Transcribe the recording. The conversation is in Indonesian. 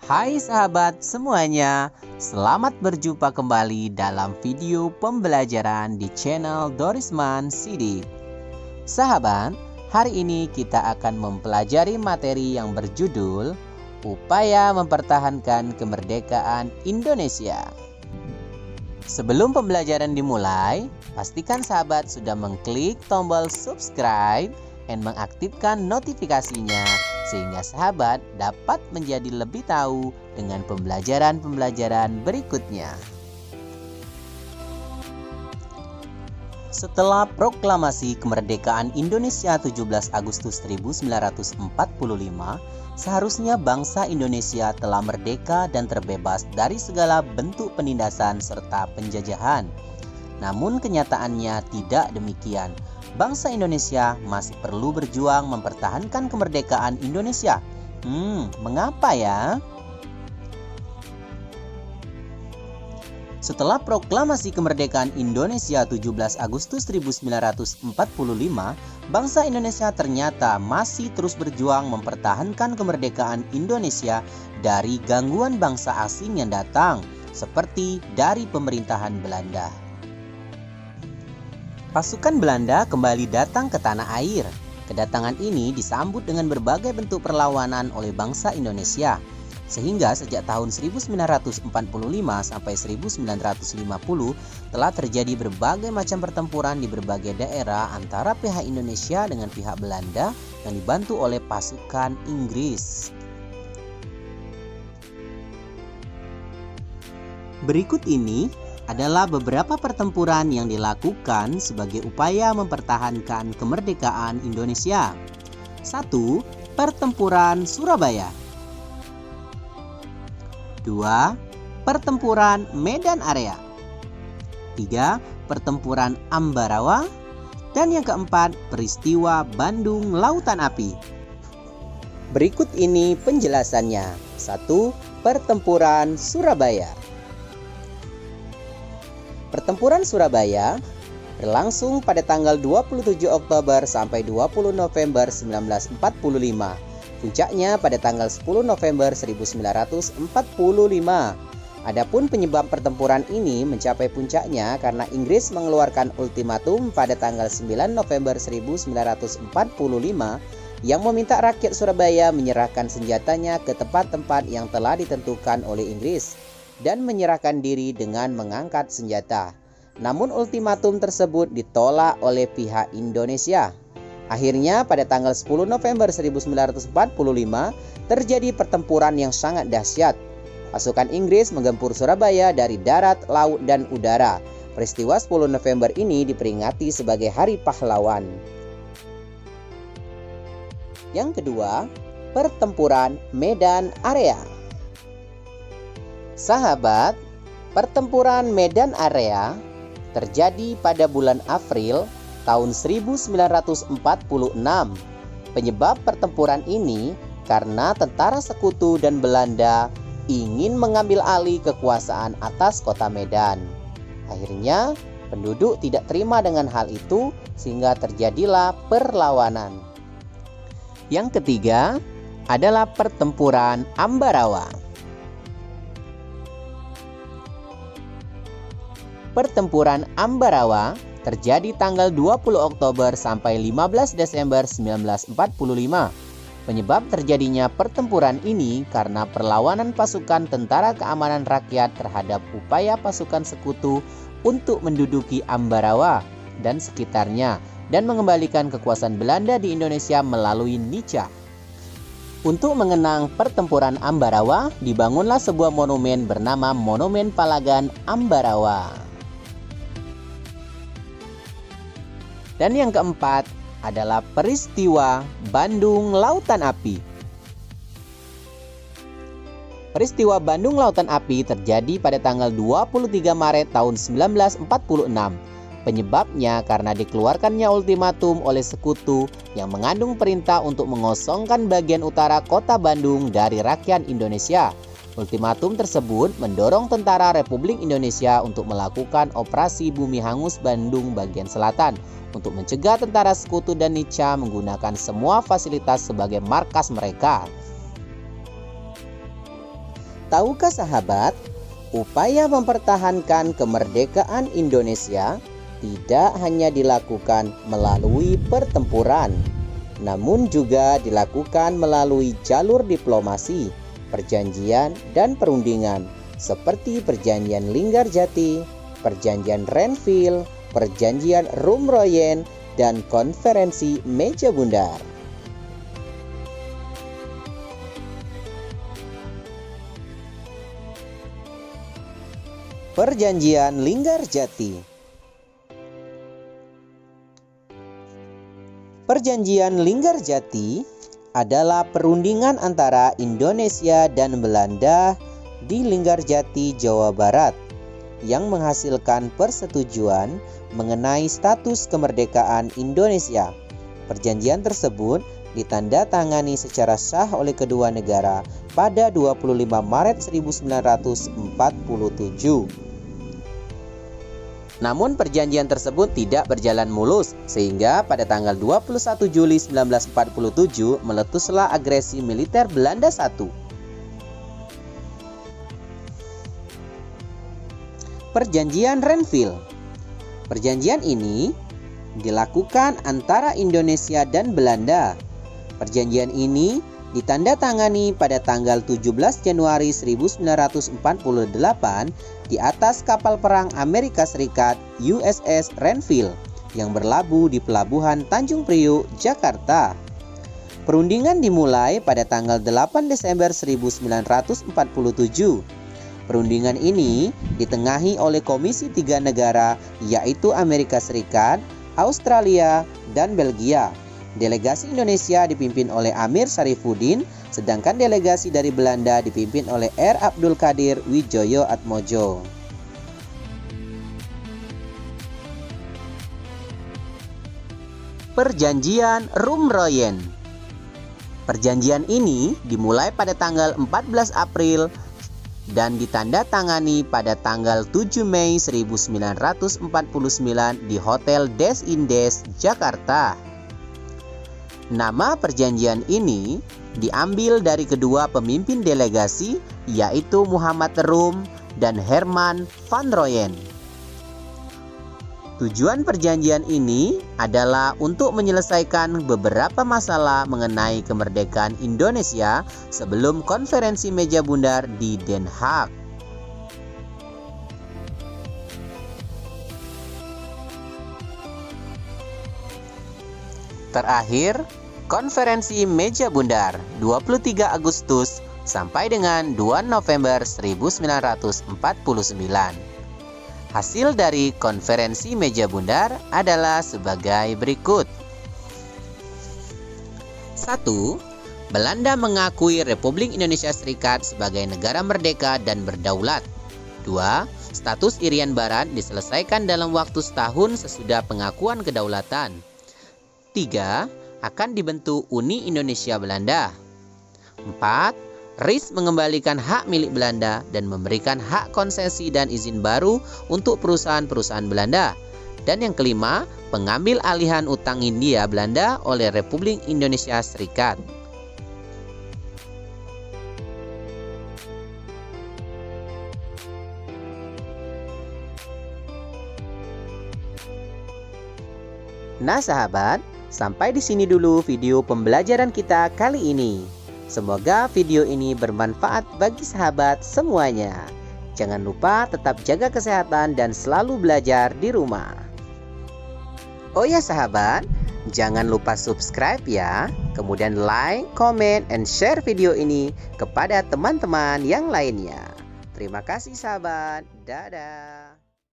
Hai sahabat semuanya, selamat berjumpa kembali dalam video pembelajaran di channel Dorisman Sidik. Sahabat, hari ini kita akan mempelajari materi yang berjudul Upaya Mempertahankan Kemerdekaan Indonesia. Sebelum pembelajaran dimulai, pastikan sahabat sudah mengklik tombol subscribe dan mengaktifkan notifikasinya sehingga sahabat dapat menjadi lebih tahu dengan pembelajaran-pembelajaran berikutnya. Setelah proklamasi kemerdekaan Indonesia 17 Agustus 1945, seharusnya bangsa Indonesia telah merdeka dan terbebas dari segala bentuk penindasan serta penjajahan. Namun kenyataannya tidak demikian. Bangsa Indonesia masih perlu berjuang mempertahankan kemerdekaan Indonesia. Mengapa ya? Setelah proklamasi kemerdekaan Indonesia 17 Agustus 1945, bangsa Indonesia ternyata masih terus berjuang mempertahankan kemerdekaan Indonesia dari gangguan bangsa asing yang datang, seperti dari pemerintahan Belanda. Pasukan Belanda kembali datang ke tanah air. Kedatangan ini disambut dengan berbagai bentuk perlawanan oleh bangsa Indonesia. Sehingga sejak tahun 1945 sampai 1950 telah terjadi berbagai macam pertempuran di berbagai daerah antara pihak Indonesia dengan pihak Belanda yang dibantu oleh pasukan Inggris. Berikut ini adalah beberapa pertempuran yang dilakukan sebagai upaya mempertahankan kemerdekaan Indonesia. 1. Pertempuran Surabaya. 2. Pertempuran Medan Area. 3. Pertempuran Ambarawa. Dan yang keempat, peristiwa Bandung Lautan Api. Berikut ini penjelasannya. 1. Pertempuran Surabaya. Pertempuran Surabaya berlangsung pada tanggal 27 Oktober sampai 20 November 1945. Puncaknya pada tanggal 10 November 1945. Adapun penyebab pertempuran ini mencapai puncaknya karena Inggris mengeluarkan ultimatum pada tanggal 9 November 1945 yang meminta rakyat Surabaya menyerahkan senjatanya ke tempat-tempat yang telah ditentukan oleh Inggris dan menyerahkan diri dengan mengangkat senjata. Namun ultimatum tersebut ditolak oleh pihak Indonesia. Akhirnya pada tanggal 10 November 1945 terjadi pertempuran yang sangat dahsyat. Pasukan Inggris menggempur Surabaya dari darat, laut, dan udara. Peristiwa 10 November ini diperingati sebagai Hari Pahlawan. Yang kedua, pertempuran Medan Area. Sahabat, pertempuran Medan Area terjadi pada bulan April tahun 1946. Penyebab pertempuran ini karena tentara sekutu dan Belanda ingin mengambil alih kekuasaan atas kota Medan. Akhirnya, penduduk tidak terima dengan hal itu sehingga terjadilah perlawanan. Yang ketiga adalah pertempuran Ambarawa. Pertempuran Ambarawa terjadi tanggal 20 Oktober sampai 15 Desember 1945. Penyebab terjadinya pertempuran ini karena perlawanan pasukan Tentara Keamanan Rakyat terhadap upaya pasukan sekutu untuk menduduki Ambarawa dan sekitarnya dan mengembalikan kekuasaan Belanda di Indonesia melalui Nica. Untuk mengenang pertempuran Ambarawa, dibangunlah sebuah monumen bernama Monumen Palagan Ambarawa. Dan yang keempat adalah peristiwa Bandung Lautan Api. Peristiwa Bandung Lautan Api terjadi pada tanggal 23 Maret tahun 1946. Penyebabnya karena dikeluarkannya ultimatum oleh sekutu yang mengandung perintah untuk mengosongkan bagian utara kota Bandung dari rakyat Indonesia. Ultimatum tersebut mendorong tentara Republik Indonesia untuk melakukan operasi Bumi Hangus Bandung bagian selatan untuk mencegah tentara sekutu dan Nica menggunakan semua fasilitas sebagai markas mereka. Tahukah sahabat, upaya mempertahankan kemerdekaan Indonesia tidak hanya dilakukan melalui pertempuran, namun juga dilakukan melalui jalur diplomasi, perjanjian, dan perundingan seperti Perjanjian Linggarjati, Perjanjian Renville, Perjanjian Rumroyen, dan Konferensi Meja Bundar. Perjanjian Linggarjati. Perjanjian Linggarjati adalah perundingan antara Indonesia dan Belanda di Linggarjati, Jawa Barat, yang menghasilkan persetujuan mengenai status kemerdekaan Indonesia. Perjanjian tersebut ditandatangani secara sah oleh kedua negara pada 25 Maret 1947. Namun perjanjian tersebut tidak berjalan mulus, sehingga pada tanggal 21 Juli 1947 meletuslah agresi militer Belanda I. Perjanjian Renville. Perjanjian ini dilakukan antara Indonesia dan Belanda. Perjanjian ini ditandatangani pada tanggal 17 Januari 1948 di atas kapal perang Amerika Serikat USS Renville yang berlabuh di pelabuhan Tanjung Priuk, Jakarta. Perundingan dimulai pada tanggal 8 Desember 1947. Perundingan ini ditengahi oleh Komisi 3 negara, yaitu Amerika Serikat, Australia, dan Belgia. Delegasi Indonesia dipimpin oleh Amir Syarifuddin, sedangkan delegasi dari Belanda dipimpin oleh R. Abdul Qadir Widjoyo Atmojo. Perjanjian Rumroyen. Perjanjian ini dimulai pada tanggal 14 April dan ditandatangani pada tanggal 7 Mei 1949 di Hotel Des Indes, Jakarta. Nama perjanjian ini diambil dari kedua pemimpin delegasi, yaitu Muhammad Rum dan Herman van Royen. Tujuan perjanjian ini adalah untuk menyelesaikan beberapa masalah mengenai kemerdekaan Indonesia sebelum Konferensi Meja Bundar di Den Haag. Terakhir, Konferensi Meja Bundar 23 Agustus sampai dengan 2 November 1949. Hasil dari Konferensi Meja Bundar adalah sebagai berikut. 1. Belanda mengakui Republik Indonesia Serikat sebagai negara merdeka dan berdaulat. 2. Status Irian Barat diselesaikan dalam waktu setahun sesudah pengakuan kedaulatan. 3. Akan dibentuk Uni Indonesia Belanda. 4. RIS mengembalikan hak milik Belanda dan memberikan hak konsesi dan izin baru untuk perusahaan-perusahaan Belanda. Dan yang kelima, pengambil alihan utang Hindia Belanda oleh Republik Indonesia Serikat. Nah sahabat, sampai di sini dulu video pembelajaran kita kali ini. Semoga video ini bermanfaat bagi sahabat semuanya. Jangan lupa tetap jaga kesehatan dan selalu belajar di rumah. Oh ya sahabat, jangan lupa subscribe ya. Kemudian like, comment, and share video ini kepada teman-teman yang lainnya. Terima kasih sahabat. Dadah.